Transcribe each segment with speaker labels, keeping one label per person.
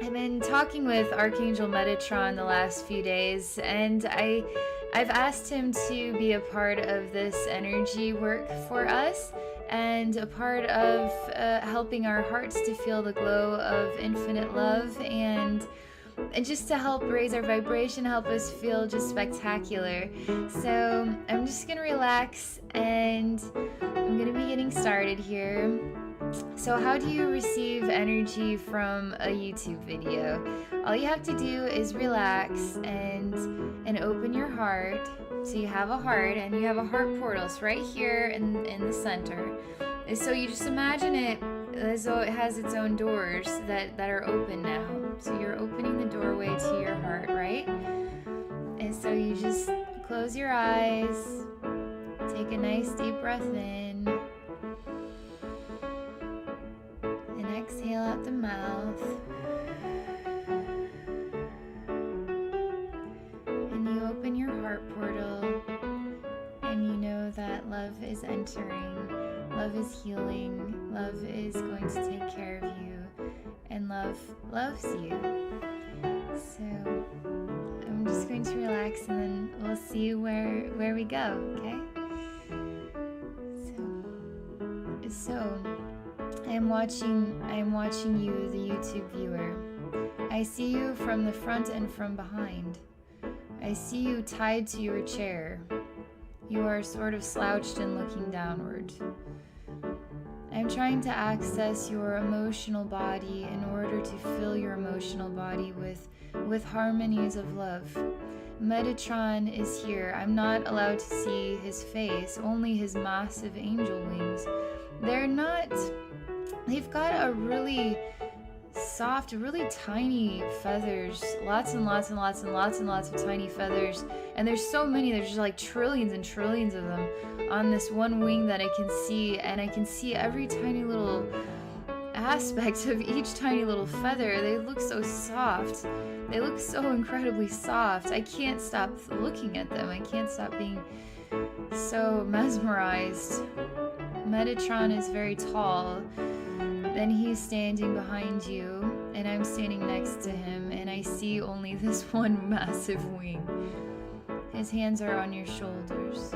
Speaker 1: I've been talking with Archangel Metatron the last few days, and I've asked him to be a part of this energy work for us and a part of helping our hearts to feel the glow of infinite love and just to help raise our vibration, help us feel just spectacular. So I'm just gonna relax and I'm gonna be getting started here. So how do you receive energy from a YouTube video? All you have to do is relax and open your heart. So you have a heart and you have a heart portal. It's right here in the center. And so you just imagine it as though it has its own doors that are open now. So you're opening the doorway to your heart, right? And so you just close your eyes, take a nice deep breath in, and exhale out the mouth. And you open your heart portal, and you know that love is entering, love is healing, love is going to take care of you, and love loves you. So I'm just going to relax and then we'll see where we go, okay? So I am watching you, the YouTube viewer. I see you from the front and from behind. I see you tied to your chair. You are sort of slouched and looking downward. I'm trying to access your emotional body in order to fill your emotional body with harmonies of love. Metatron is here. I'm not allowed to see his face, only his massive angel wings. They've got a really soft, really tiny feathers, lots and lots and lots and lots and lots of tiny feathers, and there's so many, there's just like trillions and trillions of them on this one wing that I can see, and I can see every tiny little aspect of each tiny little feather. They look so soft, they look so incredibly soft. I can't stop looking at them, I can't stop being so mesmerized. Metatron is very tall. Then he's standing behind you, and I'm standing next to him, and I see only this one massive wing. His hands are on your shoulders.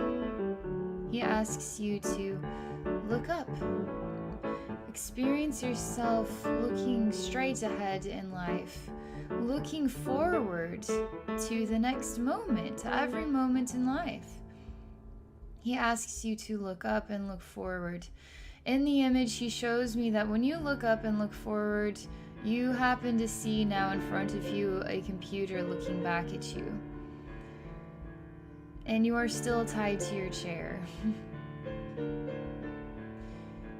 Speaker 1: He asks you to look up. Experience yourself looking straight ahead in life, looking forward to the next moment, to every moment in life. He asks you to look up and look forward. In the image, he shows me that when you look up and look forward, you happen to see now in front of you a computer looking back at you. And you are still tied to your chair.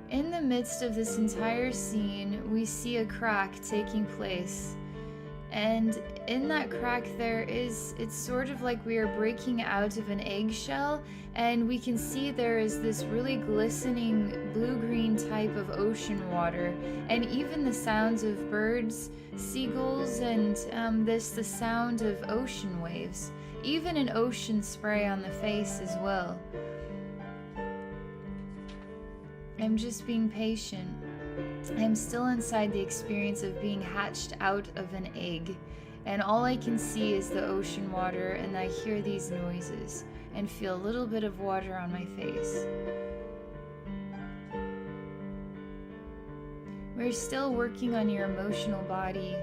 Speaker 1: In the midst of this entire scene, we see a crack taking place. And in that crack it's sort of like we are breaking out of an eggshell, and we can see there is this really glistening blue-green type of ocean water, and even the sounds of birds, seagulls, and the sound of ocean waves, even an ocean spray on the face as well. I'm just being patient. I'm still inside the experience of being hatched out of an egg, and all I can see is the ocean water, and I hear these noises and feel a little bit of water on my face. We're still working on your emotional body.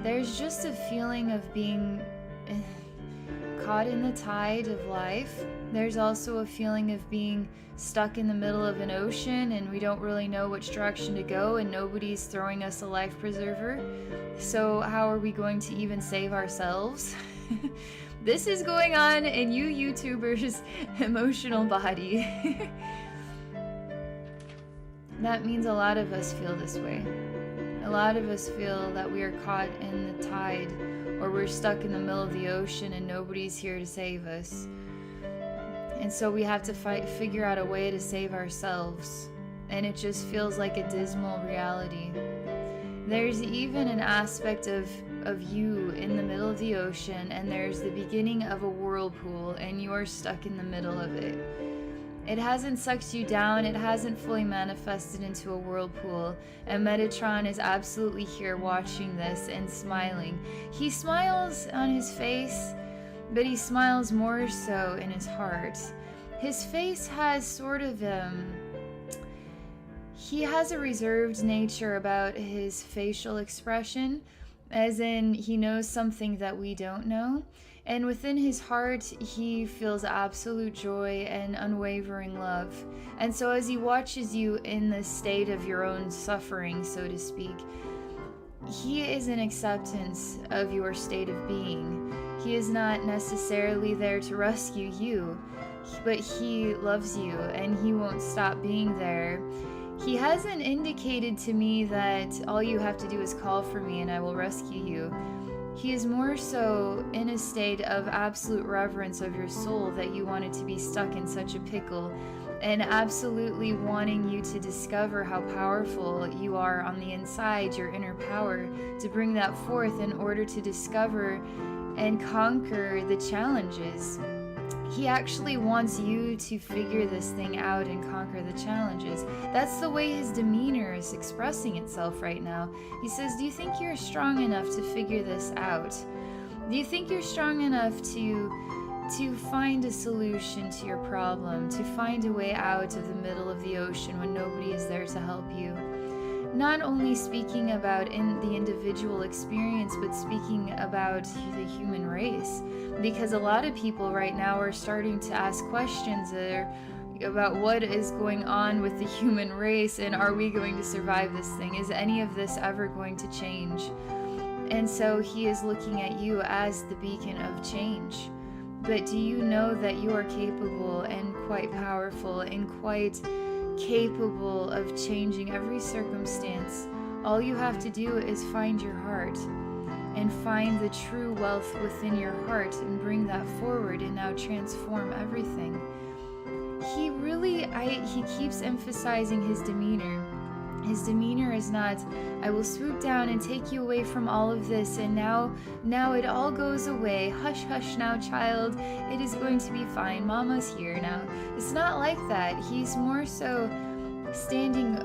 Speaker 1: There's just a feeling of being caught in the tide of life. There's also a feeling of being stuck in the middle of an ocean and we don't really know which direction to go, and nobody's throwing us a life preserver. So how are we going to even save ourselves? This is going on in you YouTubers' emotional body. That means a lot of us feel this way. A lot of us feel that we are caught in the tide, or we're stuck in the middle of the ocean and nobody's here to save us. And so we have to figure out a way to save ourselves. And it just feels like a dismal reality. There's even an aspect of you in the middle of the ocean, and there's the beginning of a whirlpool, and you're stuck in the middle of it. It hasn't sucked you down, it hasn't fully manifested into a whirlpool, and Metatron is absolutely here watching this and smiling. He smiles on his face, but he smiles more so in his heart. His face has sort of he has a reserved nature about his facial expression, as in he knows something that we don't know. And within his heart, he feels absolute joy and unwavering love. And so as he watches you in the state of your own suffering, so to speak, he is in acceptance of your state of being. He is not necessarily there to rescue you, but he loves you and he won't stop being there. He hasn't indicated to me that all you have to do is call for me and I will rescue you. He is more so in a state of absolute reverence of your soul that you wanted to be stuck in such a pickle, and absolutely wanting you to discover how powerful you are on the inside, your inner power, to bring that forth in order to discover and conquer the challenges. He actually wants you to figure this thing out and conquer the challenges. That's the way his demeanor is expressing itself right now. He says, do you think you're strong enough to figure this out? Do you think you're strong enough to find a solution to your problem, to find a way out of the middle of the ocean when nobody is there to help you? Not only speaking about in the individual experience, but speaking about the human race. Because a lot of people right now are starting to ask questions about what is going on with the human race, and are we going to survive this thing? Is any of this ever going to change? And so he is looking at you as the beacon of change. But do you know that you are capable and quite powerful and quite capable of changing every circumstance? All you have to do is find your heart and find the true wealth within your heart and bring that forward and now transform everything. He keeps emphasizing his demeanor. His demeanor is not, I will swoop down and take you away from all of this, and now it all goes away. Hush, hush now, child. It is going to be fine. Mama's here now. It's not like that. He's more so standing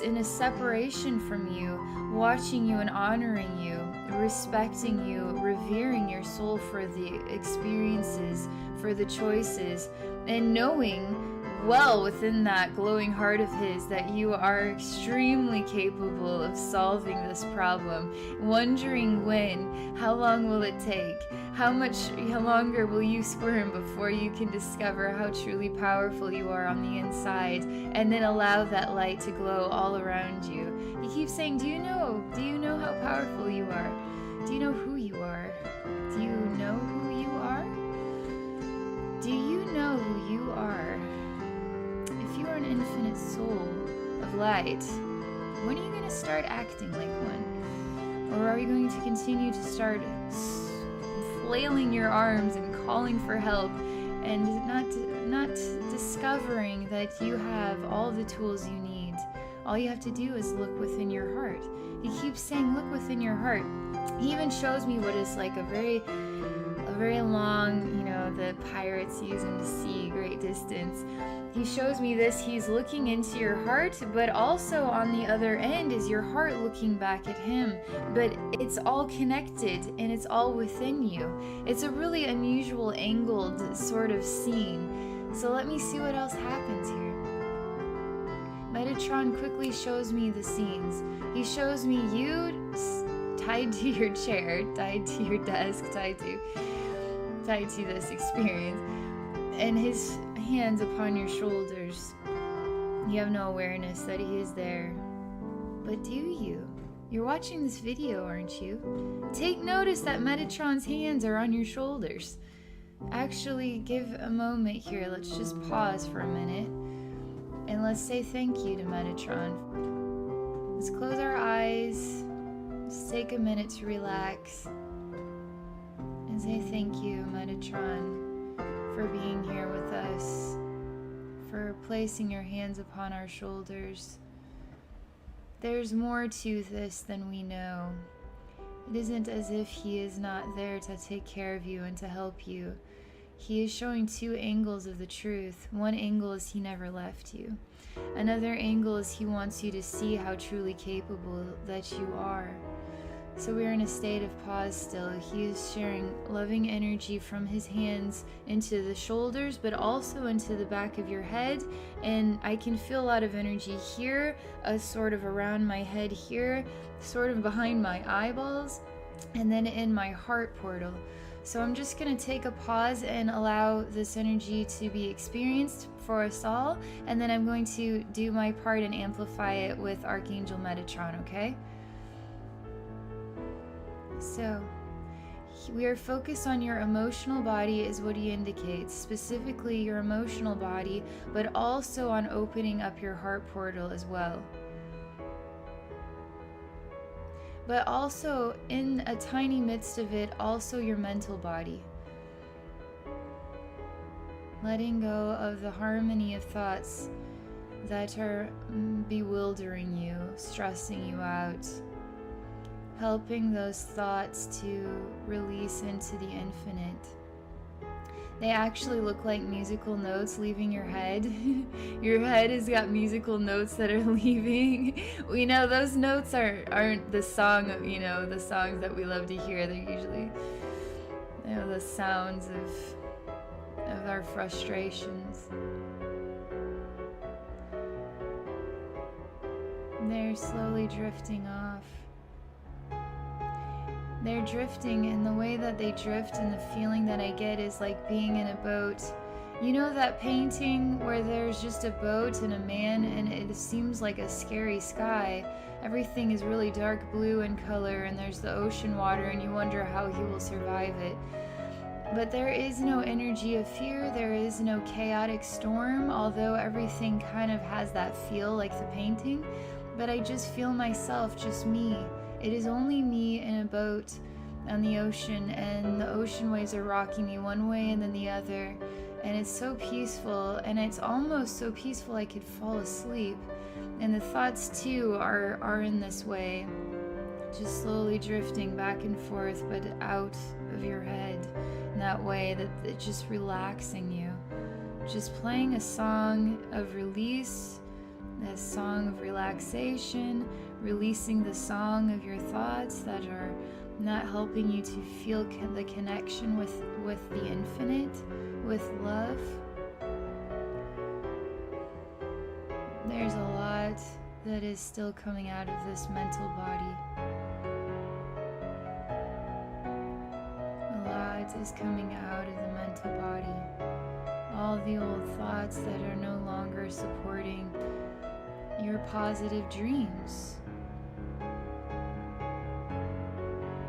Speaker 1: in a separation from you, watching you and honoring you, respecting you, revering your soul for the experiences, for the choices, and knowing well within that glowing heart of his that you are extremely capable of solving this problem, wondering when, how long will it take, how longer will you squirm before you can discover how truly powerful you are on the inside, and then allow that light to glow all around you. He keeps saying, do you know how powerful you are? Do you know who you are? Do you know who you are? Do you know who you are? If you are an infinite soul of light, when are you going to start acting like one? Or are you going to continue to start flailing your arms and calling for help and not discovering that you have all the tools you need? All you have to do is look within your heart. He keeps saying, look within your heart. He even shows me what is like a very long, the pirates use them to see great distance. He shows me this. He's looking into your heart, but also on the other end is your heart looking back at him. But it's all connected and it's all within you. It's a really unusual angled sort of scene. So let me see what else happens here. Metatron quickly shows me the scenes. He shows me you tied to your chair, tied to your desk, tied to this experience, and his hands upon your shoulders. You have no awareness that he is there. But do you? You're watching this video, aren't you? Take notice that Metatron's hands are on your shoulders. Actually, give a moment here. Let's just pause for a minute. And let's say thank you to Metatron. Let's close our eyes. Just take a minute to relax. And say thank you, Metatron, for being here with us, for placing your hands upon our shoulders. There's more to this than we know. It isn't as if he is not there to take care of you and to help you. He is showing two angles of the truth. One angle is he never left you. Another angle is he wants you to see how truly capable that you are. So we're in a state of pause still. He is sharing loving energy from his hands into the shoulders, but also into the back of your head. And I can feel a lot of energy here, sort of around my head here, sort of behind my eyeballs, and then in my heart portal. So I'm just going to take a pause and allow this energy to be experienced for us all. And then I'm going to do my part and amplify it with Archangel Metatron, okay? So, we are focused on your emotional body is what he indicates, specifically your emotional body, but also on opening up your heart portal as well. But also, in a tiny midst of it, also your mental body. Letting go of the harmony of thoughts that are bewildering you, stressing you out. Helping those thoughts to release into the infinite. They actually look like musical notes leaving your head. Your head has got musical notes that are leaving. We know those notes aren't the song, the songs that we love to hear. They're usually, the sounds of our frustrations. They're slowly drifting off. They're drifting, and the way that they drift and the feeling that I get is like being in a boat. You know that painting where there's just a boat and a man and it seems like a scary sky? Everything is really dark blue in color and there's the ocean water and you wonder how he will survive it. But there is no energy of fear, there is no chaotic storm, although everything kind of has that feel like the painting. But I just feel myself, just me. It is only me in a boat on the ocean, and the ocean waves are rocking me one way and then the other, and it's so peaceful, and it's almost so peaceful I could fall asleep. And the thoughts too are in this way, just slowly drifting back and forth, but out of your head in that way that it's just relaxing you, just playing a song of release, a song of relaxation, releasing the song of your thoughts that are not helping you to feel the connection with the infinite, with love. There's a lot that is still coming out of this mental body. A lot is coming out of the mental body. All the old thoughts that are no longer supporting your positive dreams.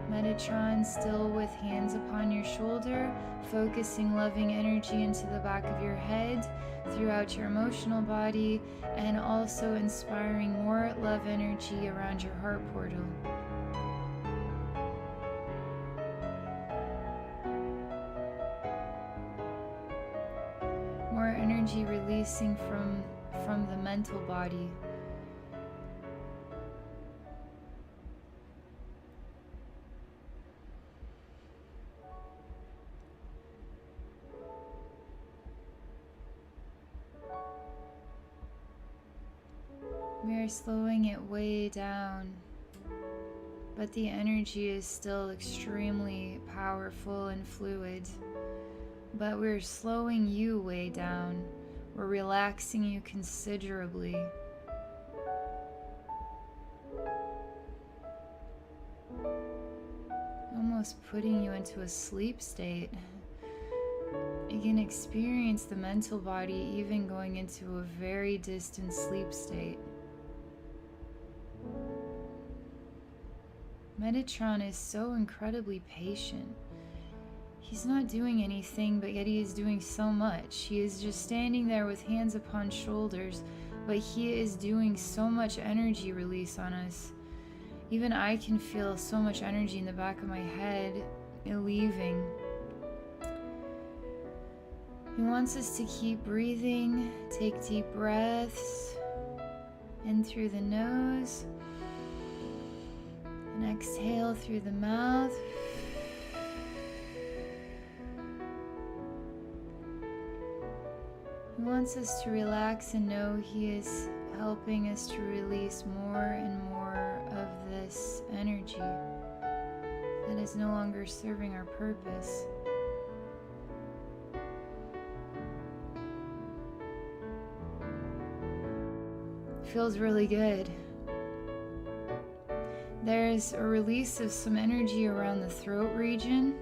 Speaker 1: Metatron still with hands upon your shoulder, focusing loving energy into the back of your head, throughout your emotional body, and also inspiring more love energy around your heart portal. More energy releasing from the mental body. We are slowing it way down, but the energy is still extremely powerful and fluid. But we're slowing you way down. We're relaxing you considerably. Almost putting you into a sleep state. You can experience the mental body even going into a very distant sleep state. Metatron is so incredibly patient. He's not doing anything, but yet he is doing so much. He is just standing there with hands upon shoulders, but he is doing so much energy release on us. Even I can feel so much energy in the back of my head leaving. He wants us to keep breathing, take deep breaths in through the nose, and exhale through the mouth. wants us to relax and know He is helping us to release more and more of this energy that is no longer serving our purpose. Feels really good. There's a release of some energy around the throat region.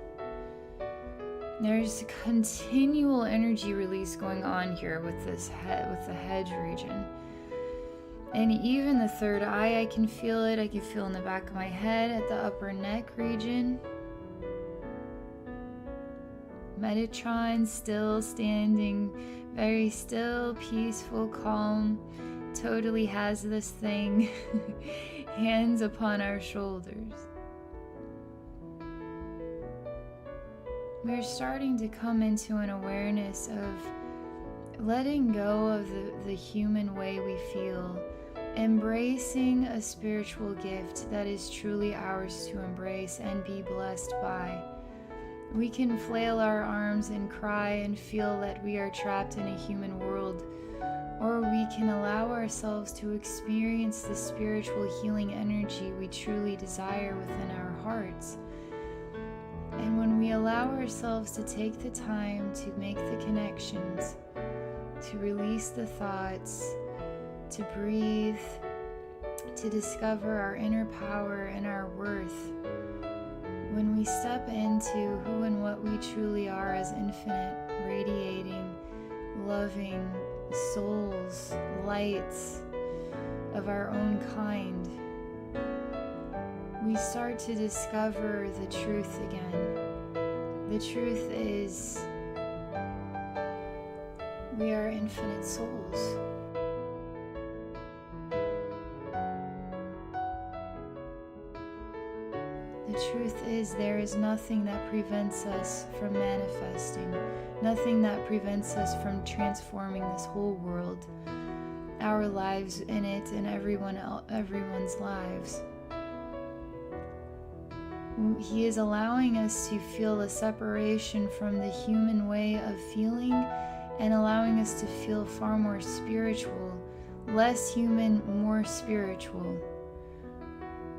Speaker 1: There's a continual energy release going on here with this head, with the head region. And even the third eye, I can feel it. I can feel in the back of my head, at the upper neck region. Metatron still standing, very still, peaceful, calm. Totally has this thing, hands upon our shoulders. We're starting to come into an awareness of letting go of the human way we feel, embracing a spiritual gift that is truly ours to embrace and be blessed by. We can flail our arms and cry and feel that we are trapped in a human world, or we can allow ourselves to experience the spiritual healing energy we truly desire within our hearts. And when we allow ourselves to take the time to make the connections, to release the thoughts, to breathe, to discover our inner power and our worth, when we step into who and what we truly are as infinite, radiating, loving souls, lights of our own kind, we start to discover the truth again. The truth is, we are infinite souls. The truth is, there is nothing that prevents us from manifesting, nothing that prevents us from transforming this whole world, our lives in it, and everyone's lives. He is allowing us to feel the separation from the human way of feeling and allowing us to feel far more spiritual, less human, more spiritual.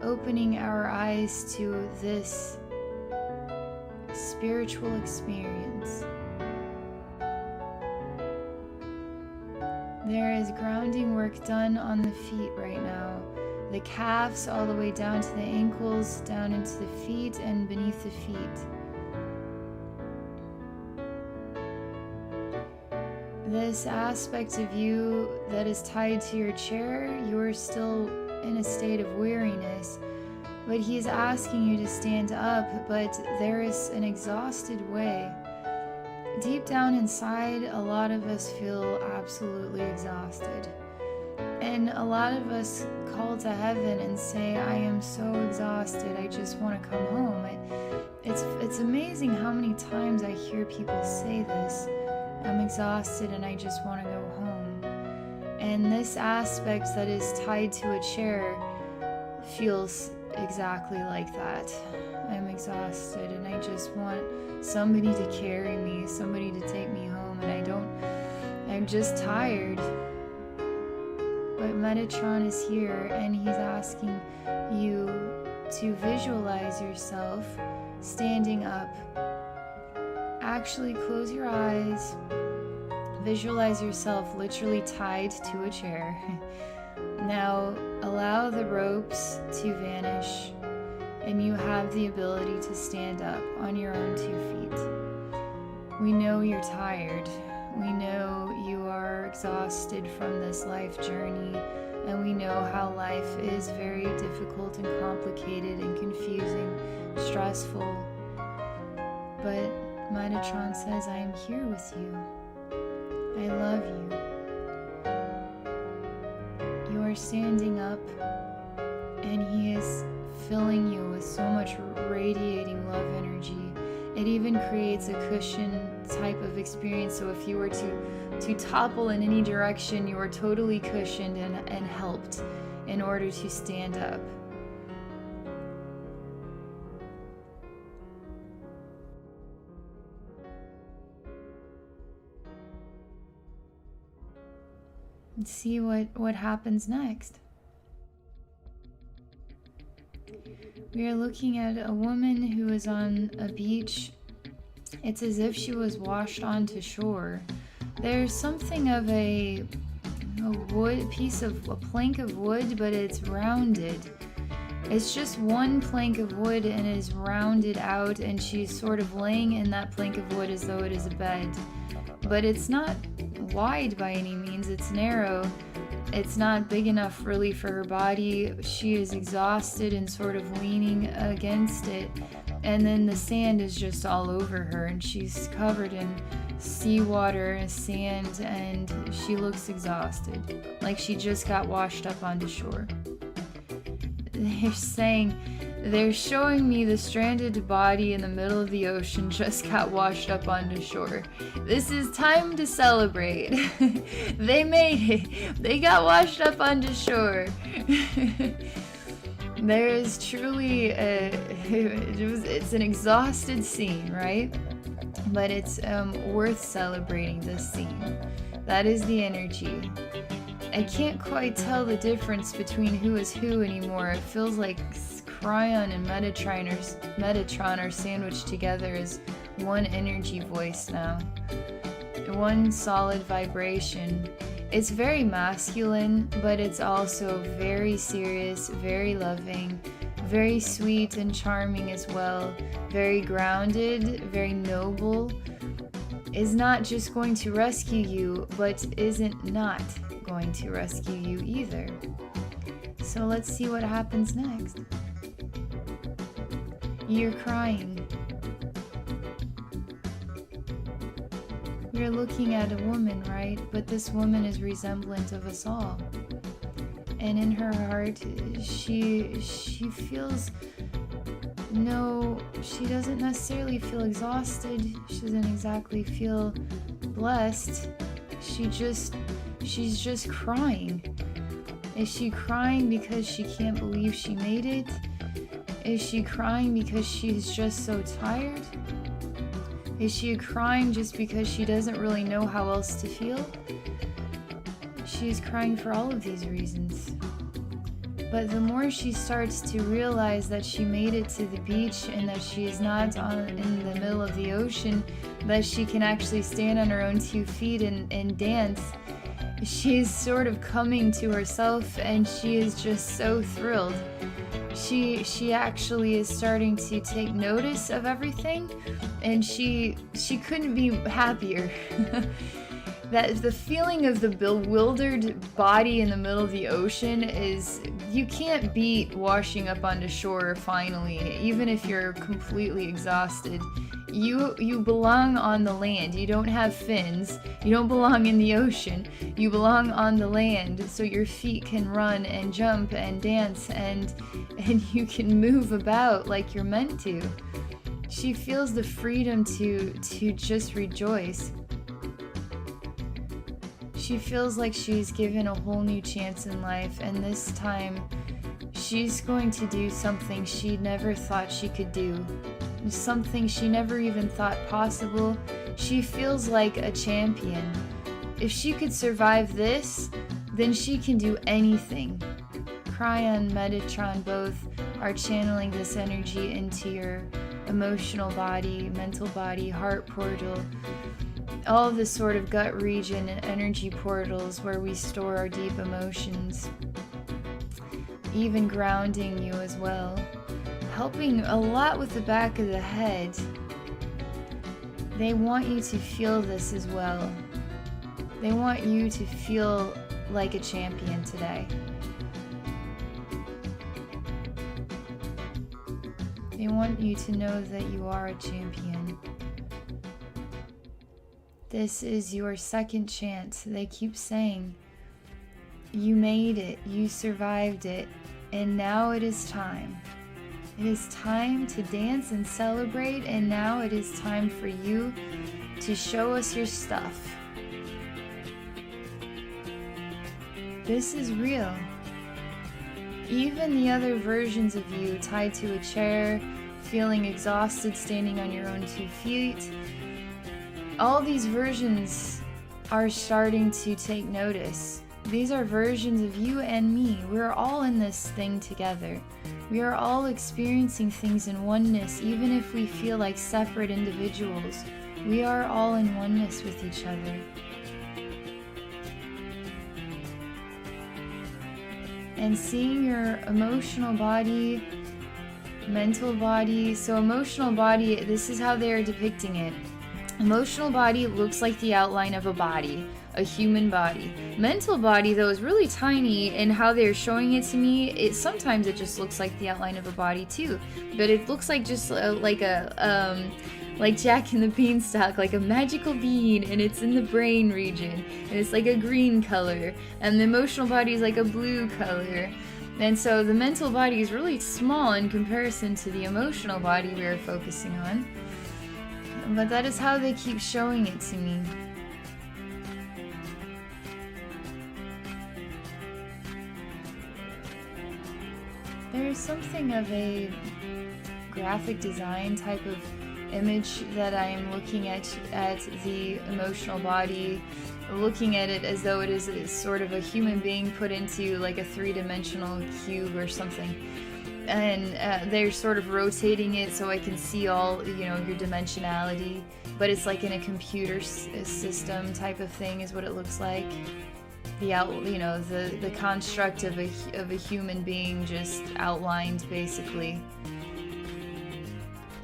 Speaker 1: Opening our eyes to this spiritual experience. There is grounding work done on the feet right now. The calves all the way down to the ankles, down into the feet and beneath the feet. This aspect of you that is tied to your chair, you're still in a state of weariness, but He's asking you to stand up, but there is an exhausted way. Deep down inside, a lot of us feel absolutely exhausted. And a lot of us call to heaven and say, I am so exhausted, I just want to come home. It's amazing how many times I hear people say this. I'm exhausted and I just want to go home. And this aspect that is tied to a chair feels exactly like that. I'm exhausted and I just want somebody to carry me, somebody to take me home, and I'm just tired. But Metatron is here and he's asking you to visualize yourself standing up. Actually close your eyes. Visualize yourself literally tied to a chair. Now allow the ropes to vanish and you have the ability to stand up on your own 2 feet. We know you're tired. We know you are exhausted from this life journey, and we know how life is very difficult and complicated and confusing, stressful. But Metatron says, I am here with you. I love you. You are standing up, and He is filling you with so much radiating love energy. It even creates a cushion type of experience, so if you were to topple in any direction, you are totally cushioned and helped in order to stand up. and see what happens next. We are looking at a woman who is on a beach. It's as if she was washed onto shore. There's something of a wood piece of a plank of wood, but it's rounded. It's just one plank of wood and it is rounded out, and she's sort of laying in that plank of wood as though it is a bed. But it's not wide by any means, it's narrow. It's not big enough really for her body. She is exhausted and sort of leaning against it. And then the sand is just all over her, and she's covered in seawater and sand, and she looks exhausted, like she just got washed up onto shore. They're showing me the stranded body in the middle of the ocean just got washed up onto shore. This is time to celebrate. They made it. They got washed up onto shore. There is truly it's an exhausted scene, right? But it's worth celebrating this scene. That is the energy. I can't quite tell the difference between who is who anymore. It feels like Cryon and Metatron are sandwiched together as one energy voice now. One solid vibration. It's very masculine, but it's also very serious, very loving, very sweet and charming as well, very grounded, very noble. Is not just going to rescue you, but isn't not going to rescue you either. So let's see what happens next. You're crying. You're looking at a woman, right? But this woman is resemblant of us all. And in her heart, she feels she doesn't necessarily feel exhausted. She doesn't exactly feel blessed. She's just crying. Is she crying because she can't believe she made it? Is she crying because she's just so tired? Is she crying just because she doesn't really know how else to feel? She's crying for all of these reasons. But the more she starts to realize that she made it to the beach and that she is not in the middle of the ocean, that she can actually stand on her own 2 feet and dance, she's sort of coming to herself, and she is just so thrilled. She actually is starting to take notice of everything, and she couldn't be happier. That the feeling of the bewildered body in the middle of the ocean is, you can't beat washing up onto shore finally, even if you're completely exhausted. You belong on the land. You don't have fins. You don't belong in the ocean. You belong on the land, so your feet can run and jump and dance, and you can move about like you're meant to. She feels the freedom to just rejoice. She feels like she's given a whole new chance in life, and this time she's going to do something she never thought she could do. Something she never even thought possible. She feels like a champion. If she could survive this, then she can do anything. Cryon, Metatron both are channeling this energy into your emotional body, mental body, heart portal, all of the sort of gut region and energy portals where we store our deep emotions, even grounding you as well, helping a lot with the back of the head. They want you to feel this as well. They want you to feel like a champion today. They want you to know that you are a champion. This is your second chance. They keep saying, you made it, you survived it, and now it is time. It is time to dance and celebrate, and now it is time for you to show us your stuff. This is real. Even the other versions of you tied to a chair, feeling exhausted, standing on your own 2 feet, all these versions are starting to take notice. These are versions of you and me. We're all in this thing together. We are all experiencing things in oneness, even if we feel like separate individuals. We are all in oneness with each other. And seeing your emotional body, mental body. So emotional body, this is how they're depicting it. Emotional body looks like the outline of a body, a human body. Mental body, though, is really tiny, and how they're showing it to me, sometimes it just looks like the outline of a body too. But it looks like just like Jack and the Beanstalk, like a magical bean, and it's in the brain region, and it's like a green color, and the emotional body is like a blue color. And so the mental body is really small in comparison to the emotional body we are focusing on. But that is how they keep showing it to me. There is something of a graphic design type of image that I am looking at the emotional body, looking at it as though it is a sort of a human being put into like a three-dimensional cube or something. And they're sort of rotating it so I can see all, your dimensionality, but it's like in a computer system type of thing is what it looks like. The construct of a human being just outlined basically,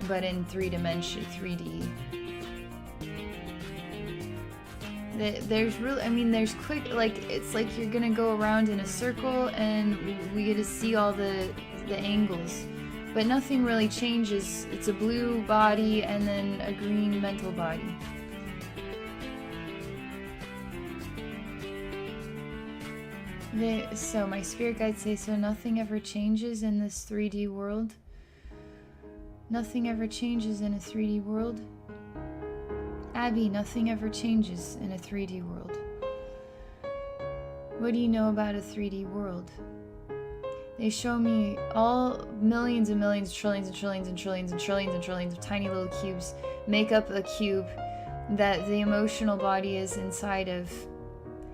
Speaker 1: but in 3D. There's really, there's quick, it's like you're gonna go around in a circle and we get to see all the angles, but nothing really changes. It's a blue body and then a green mental body. So my spirit guides say, so nothing ever changes in this 3D world? Nothing ever changes in a 3D world? Abby, nothing ever changes in a 3D world. What do you know about a 3D world? They show me all millions and millions, trillions and trillions and trillions and trillions and trillions of tiny little cubes make up a cube that the emotional body is inside of.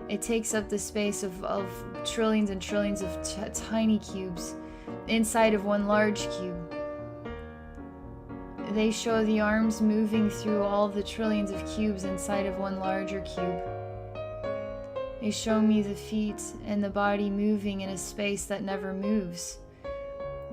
Speaker 1: It takes up the space of trillions and trillions of tiny cubes inside of one large cube. They show the arms moving through all the trillions of cubes inside of one larger cube. They show me the feet and the body moving in a space that never moves.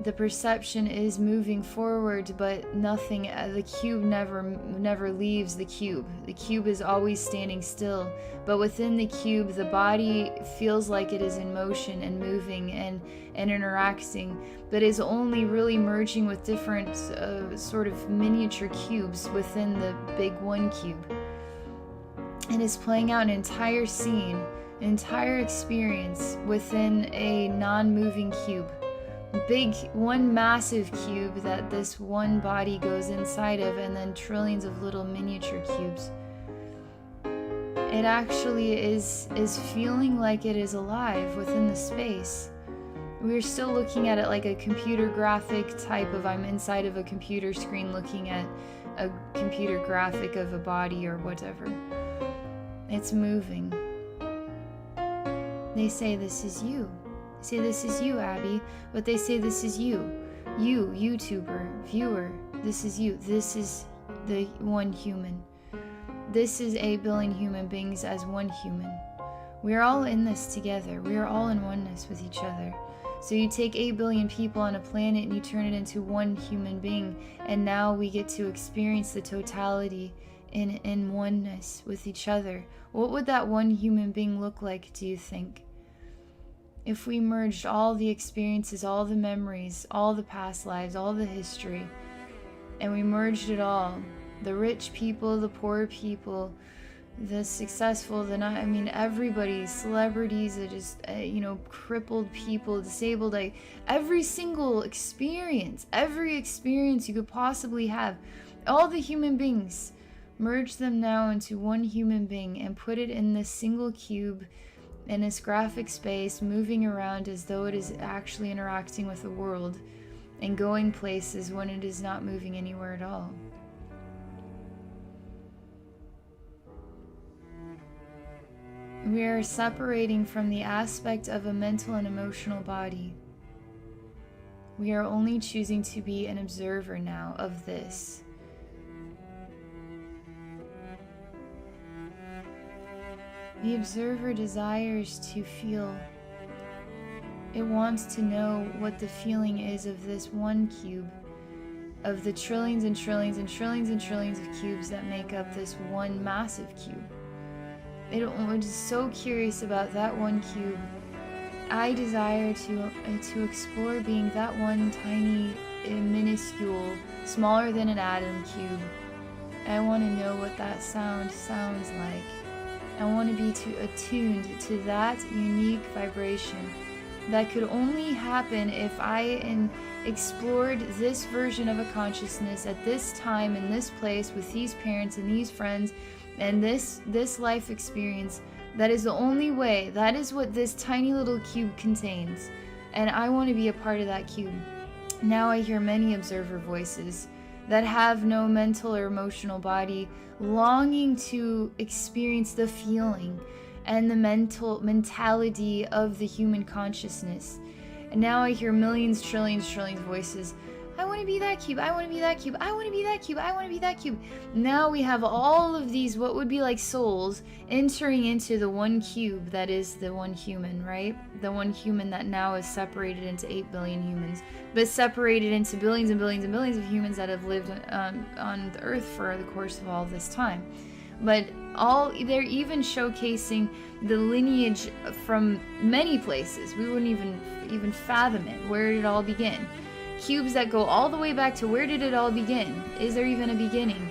Speaker 1: The perception is moving forward, but nothing, the cube never leaves the cube. The cube is always standing still, but within the cube, the body feels like it is in motion and moving and interacting, but is only really merging with different sort of miniature cubes within the big one cube. And is playing out an entire scene, an entire experience within a non-moving cube. One massive cube that this one body goes inside of, and then trillions of little miniature cubes. It actually is feeling like it is alive within the space. We're still looking at it like a computer graphic type of, I'm inside of a computer screen looking at a computer graphic of a body or whatever. It's moving. They say this is you. Say this is you, Abby, but they say this is you. You, YouTuber, viewer, this is you. This is the one human. This is 8 billion human beings as one human. We are all in this together. We are all in oneness with each other. So you take 8 billion people on a planet and you turn it into one human being, and now we get to experience the totality in oneness with each other. What would that one human being look like, do you think? If we merged all the experiences, all the memories, all the past lives, all the history, and we merged it all, the rich people, the poor people, the successful, the not, everybody, celebrities, just, crippled people, disabled, every single experience, every experience you could possibly have, all the human beings, merge them now into one human being and put it in this single cube in this graphic space, moving around as though it is actually interacting with the world and going places when it is not moving anywhere at all. We are separating from the aspect of a mental and emotional body. We are only choosing to be an observer now of this. The observer desires to feel. It wants to know what the feeling is of this one cube, of the trillions and trillions and trillions and trillions of cubes that make up this one massive cube. It is so curious about that one cube. I desire to explore being that one tiny, minuscule, smaller than an atom cube. I want to know what that sounds like. I want to be attuned to that unique vibration that could only happen if I explored this version of a consciousness at this time, in this place, with these parents and these friends, and this life experience. That is the only way. That is what this tiny little cube contains. And I want to be a part of that cube. Now I hear many observer voices that have no mental or emotional body, longing to experience the feeling and the mentality of the human consciousness. And now I hear millions, trillions, trillions of voices. I want to be that cube. I want to be that cube. I want to be that cube. I want to be that cube. Now we have all of these, what would be like souls, entering into the one cube that is the one human, right? The one human that now is separated into 8 billion humans, but separated into billions and billions and billions of humans that have lived on the earth for the course of all this time. But they're even showcasing the lineage from many places. We wouldn't even fathom it. Where did it all begin? Cubes that go all the way back to where did it all begin? Is there even a beginning?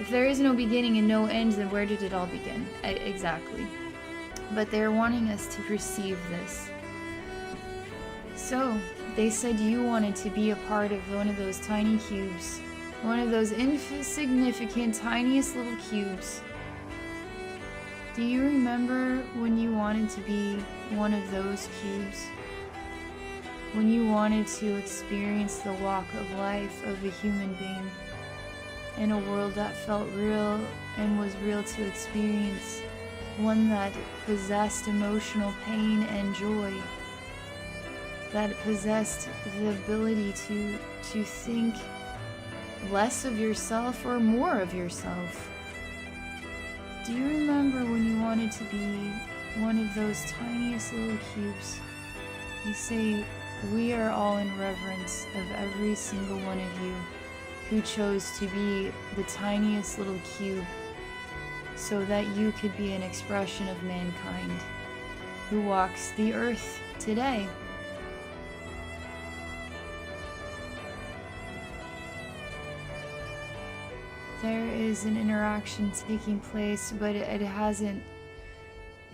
Speaker 1: If there is no beginning and no end, then where did it all begin? Exactly. But they're wanting us to perceive this. So they said you wanted to be a part of one of those tiny cubes, one of those insignificant, tiniest little cubes. Do you remember when you wanted to be one of those cubes? When you wanted to experience the walk of life of a human being in a world that felt real and was real to experience, one that possessed emotional pain and joy, that possessed the ability to think less of yourself or more of yourself. Do you remember when you wanted to be one of those tiniest little cubes? You say, we are all in reverence of every single one of you who chose to be the tiniest little cube so that you could be an expression of mankind who walks the earth today. There is an interaction taking place, but it hasn't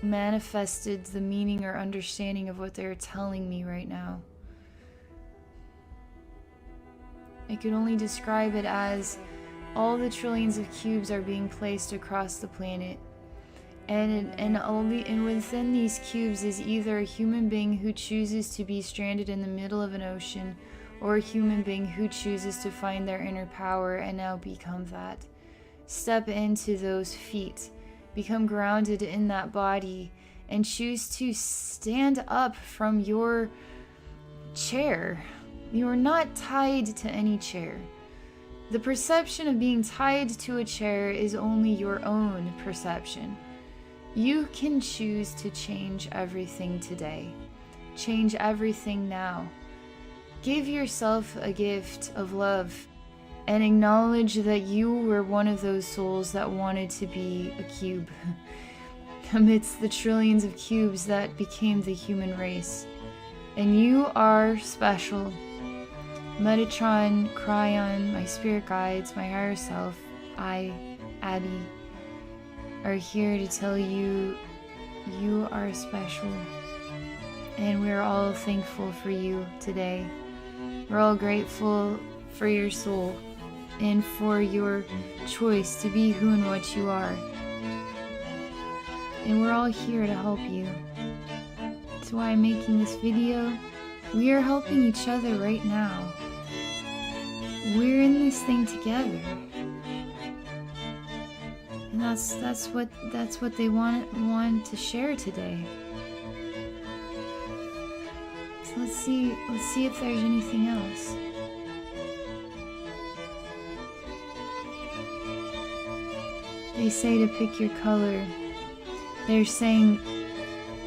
Speaker 1: manifested the meaning or understanding of what they're telling me right now. I could only describe it as all the trillions of cubes are being placed across the planet, and within these cubes is either a human being who chooses to be stranded in the middle of an ocean, or a human being who chooses to find their inner power and now become that. Step into those feet, become grounded in that body, and choose to stand up from your chair. You are not tied to any chair. The perception of being tied to a chair is only your own perception. You can choose to change everything today. Change everything now. Give yourself a gift of love and acknowledge that you were one of those souls that wanted to be a cube amidst the trillions of cubes that became the human race. And you are special. Metatron, Cryon, my spirit guides, my higher self, I, Abby, are here to tell you you are special. And we're all thankful for you today. We're all grateful for your soul and for your choice to be who and what you are. And we're all here to help you. That's why I'm making this video. We are helping each other right now. We're in this thing together. And that's what they want to share today. So let's see if there's anything else. They say to pick your color. They're saying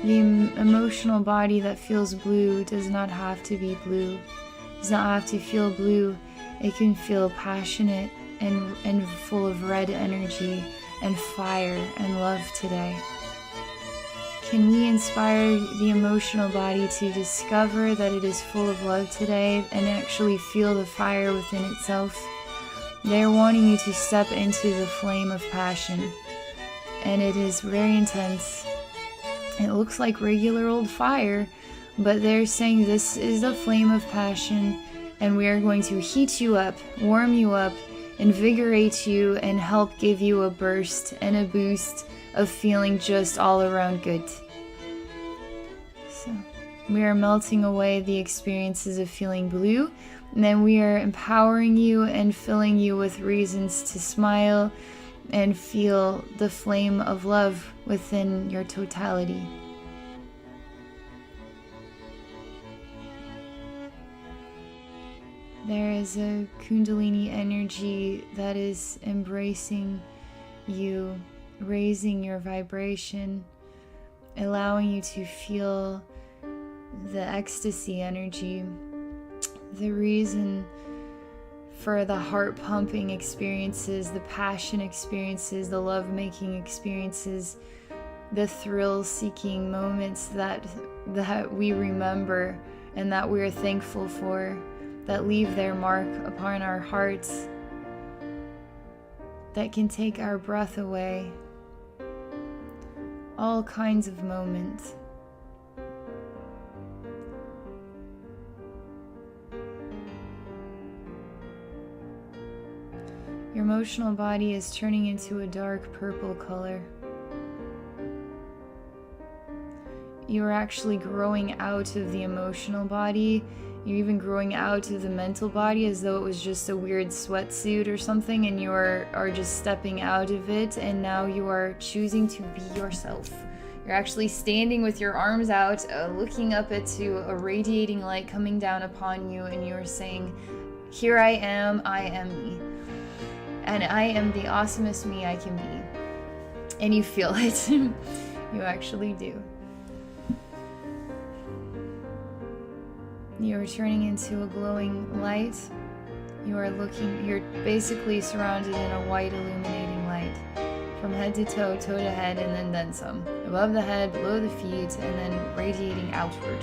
Speaker 1: the emotional body that feels blue does not have to be blue. Does not have to feel blue. It can feel passionate and full of red energy and fire and love today. Can we inspire the emotional body to discover that it is full of love today and actually feel the fire within itself? They're wanting you to step into the flame of passion, and it is very intense. It looks like regular old fire, but they're saying this is the flame of passion, and we are going to heat you up, warm you up, invigorate you, and help give you a burst and a boost of feeling just all around good. So we are melting away the experiences of feeling blue, and then we are empowering you and filling you with reasons to smile and feel the flame of love within your totality. There is a Kundalini energy that is embracing you, raising your vibration, allowing you to feel the ecstasy energy, the reason for the heart pumping experiences, the passion experiences, the love making experiences, the thrill seeking moments that we remember and that we are thankful for, that leave their mark upon our hearts, that can take our breath away. All kinds of moments. Your emotional body is turning into a dark purple color. You are actually growing out of the emotional body. You're even growing out of the mental body as though it was just a weird sweatsuit or something, and you are just stepping out of it, and now you are choosing to be yourself. You're actually standing with your arms out, looking up into a radiating light coming down upon you, and you are saying, "Here I am me. And I am the awesomest me I can be." And you feel it. You actually do. You are turning into a glowing light. You're basically surrounded in a white illuminating light. From head to toe, toe to head, and then some. Above the head, below the feet, and then radiating outward.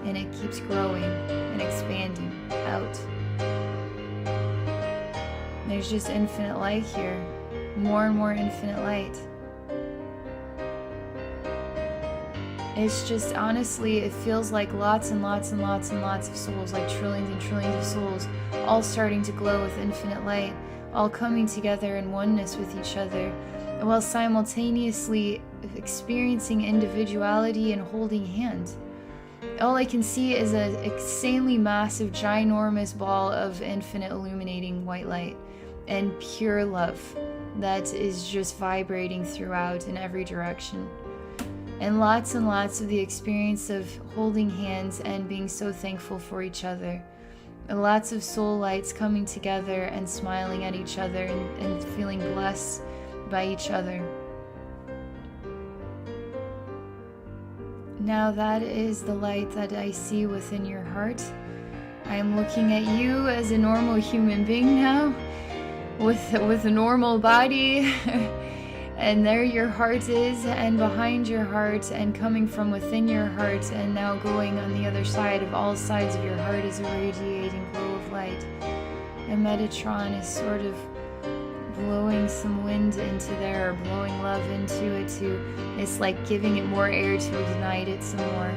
Speaker 1: And it keeps growing and expanding out. There's just infinite light here. More and more infinite light. It's just, honestly, it feels like lots and lots and lots and lots of souls, like trillions and trillions of souls, all starting to glow with infinite light, all coming together in oneness with each other, while simultaneously experiencing individuality and holding hands. All I can see is an insanely massive, ginormous ball of infinite illuminating white light and pure love that is just vibrating throughout in every direction. And lots of the experience of holding hands and being so thankful for each other. And lots of soul lights coming together and smiling at each other and feeling blessed by each other. Now that is the light that I see within your heart. I am looking at you as a normal human being now, with a normal body. And there your heart is, and behind your heart, and coming from within your heart, and now going on the other side of all sides of your heart is a radiating glow of light. And Metatron is sort of blowing some wind into there, or blowing love into it it's like giving it more air to ignite it some more.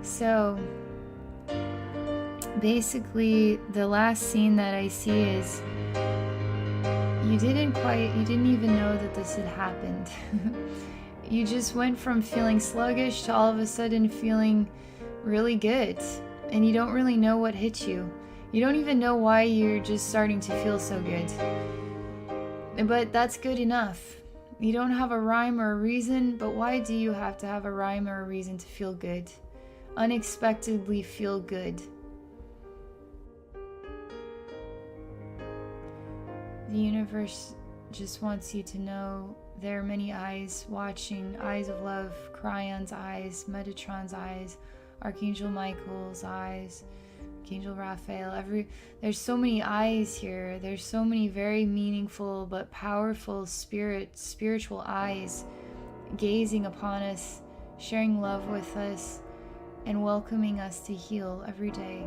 Speaker 1: So basically, the last scene that I see is you didn't even know that this had happened. You just went from feeling sluggish to all of a sudden feeling really good. and you don't really know what hit you. You don't even know why you're just starting to feel so good. But that's good enough. You don't have a rhyme or a reason, but why do you have to have a rhyme or a reason to feel good? Unexpectedly feel good. The universe just wants you to know there are many eyes watching, eyes of love, Crion's eyes, Metatron's eyes, Archangel Michael's eyes, Archangel Raphael. There's so many eyes here. There's so many very meaningful but powerful spiritual eyes gazing upon us, sharing love with us, and welcoming us to heal every day.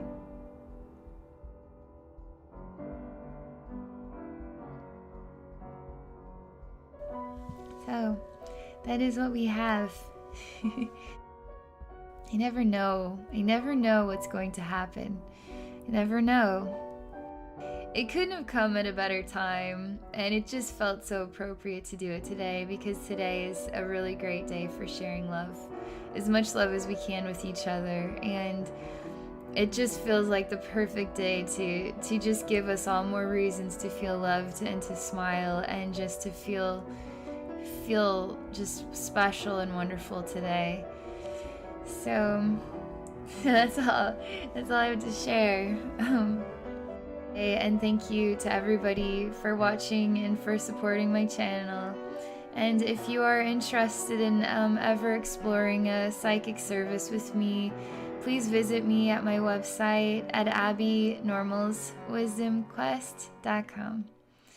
Speaker 1: So, that is what we have. You never know. You never know what's going to happen. You never know. It couldn't have come at a better time, and it just felt so appropriate to do it today, because today is a really great day for sharing love. As much love as we can with each other, and it just feels like the perfect day to just give us all more reasons to feel loved and to smile and just to feel just special and wonderful today. So that's all I have to share. And thank you to everybody for watching and for supporting my channel. And if you are interested in ever exploring a psychic service with me, please visit me at my website at abbynormalswisdomquest.com.